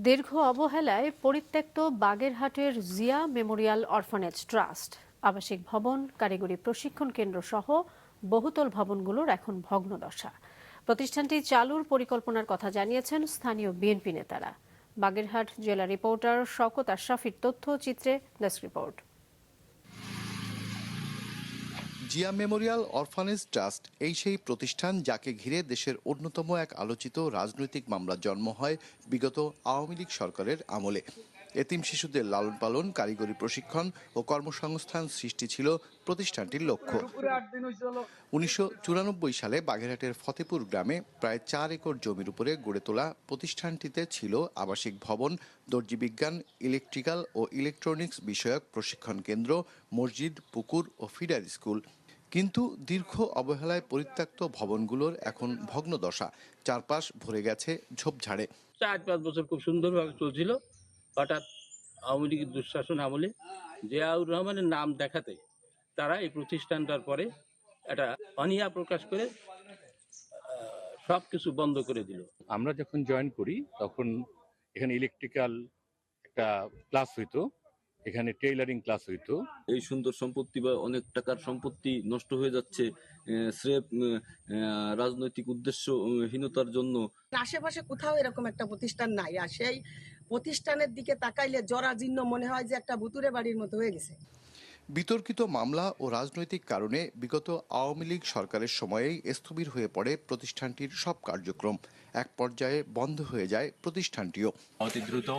দীর্ঘ অবহেলায় পরিত্যক্ত বাগেরহাটের জিয়া মেমোরিয়াল অরফানেজ ট্রাস্ট আবাসিক ভবন, কারিগরি প্রশিক্ষণ কেন্দ্র সহ বহুতল ভবনগুলোর এখন ভগ্নদশা। প্রতিষ্ঠানটি চালুর পরিকল্পনার কথা জানিয়েছেন স্থানীয় বিএনপি নেতারা। বাগেরহাট জেলা রিপোর্টার শওকত আশরাফির তথ্যচিত্রে desk report. Zia memorial orphanage trust এই সেই প্রতিষ্ঠান যাকে ঘিরে দেশের অন্যতম এক আলোচিত রাজনৈতিক মামলার জন্ম হয় বিগত আওয়ামী লীগ সরকারের আমলে। এতিম শিশুদের লালন পালন, কারিগরি প্রশিক্ষণ ও কর্মসংস্থান সৃষ্টি ছিল প্রতিষ্ঠানটির লক্ষ্য। 1994 সালে বাগেরহাটের ফতেপুর গ্রামে প্রায় 4 একর জমির উপরে গড়ে তোলা প্রতিষ্ঠানটিতে ছিল আবাসিক ভবন, দর্জি বিজ্ঞান, ইলেকট্রিক্যাল ও ইলেকট্রনিক্স বিষয়ক প্রশিক্ষণ কেন্দ্র, মসজিদ, পুকুর ও ফিডার স্কুল। কিন্তু দীর্ঘ অবহেলায় পরিত্যক্ত ভবনগুলোর এখন ভগ্নদশা, চারপাশ ভরে গেছে ঝোপঝাড়ে। 4-5 বছর খুব সুন্দরভাবে চলছিল। হঠাৎ আওয়ামী লীগের দুঃশাসন আমলে জিয়াউর রহমানের নাম দেখাতে তারা এই প্রতিষ্ঠানটার পরে একটা অনীহা প্রকাশ করে সবকিছু বন্ধ করে দিল। আমরা যখন জয়েন করি তখন এখানে ইলেকট্রিক্যাল একটা ক্লাস হইতো, এখানে টেইলারিং ক্লাস হইতো। এই সুন্দর সম্পত্তি বা অনেক টাকার সম্পত্তি নষ্ট হয়ে যাচ্ছে স্রেফ রাজনৈতিক উদ্দেশ্যহীনতার জন্য। আশেপাশে কোথাও এরকম একটা প্রতিষ্ঠান নাই, আর সেই প্রতিষ্ঠানের দিকে তাকাইলে জরাজীর্ণ মনে হয় যে একটা ভুতুরে বাড়ির মতো হয়ে গেছে। বিতর্কিত মামলা ও রাজনৈতিক কারণে বিগত আওয়ামী লীগ সরকারের সময়েই স্থবির হয়ে পড়ে প্রতিষ্ঠানটির সব কার্যক্রম। এক পর্যায়ে বন্ধ হয়ে যায় প্রতিষ্ঠানটিও। অতি দ্রুত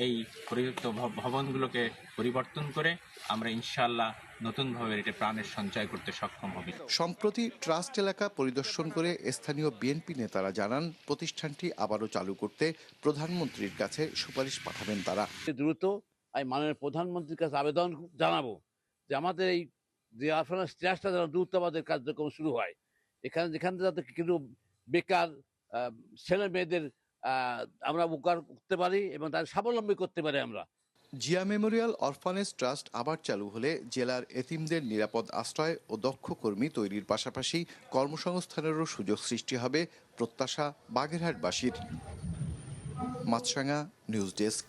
এই পরিত্যক্ত ভবনগুলোকে পরিবর্তন করে আমরা ইনশাআল্লাহ নতুনভাবে এটা প্রাণের সঞ্চয় করতে সক্ষম হব। সম্প্রতি ট্রাস্ট এলাকা পরিদর্শন করে স্থানীয় বিএনপি নেতারা জানান, প্রতিষ্ঠানটি আবারও চালু করতে প্রধানমন্ত্রীর কাছে সুপারিশ পাঠাবেন তারা। দ্রুত আমি মাননীয় প্রধানমন্ত্রীর কাছে আবেদন জানাবো যে আমাদের এই যে অরফানেজ ট্রাস্টটা যেন দ্রুত আমাদের কার্যক্রম শুরু হয়। যেখানে যাতে কিন্তু বেকার ছেলে মেয়েদের আমরা উপকার করতে পারি এবং তাদের স্বাবলম্বী করতে পারি আমরা। জিয়া মেমোরিয়াল অরফানেজ ট্রাস্ট আবার চালু হলে জেলার এতিমদের নিরাপদ আশ্রয় ও দক্ষ কর্মী তৈরির পাশাপাশি কর্মসংস্থানেরও সুযোগ সৃষ্টি হবে, প্রত্যাশা বাগেরহাটবাসীর। মাছরাঙা নিউজ ডেস্ক।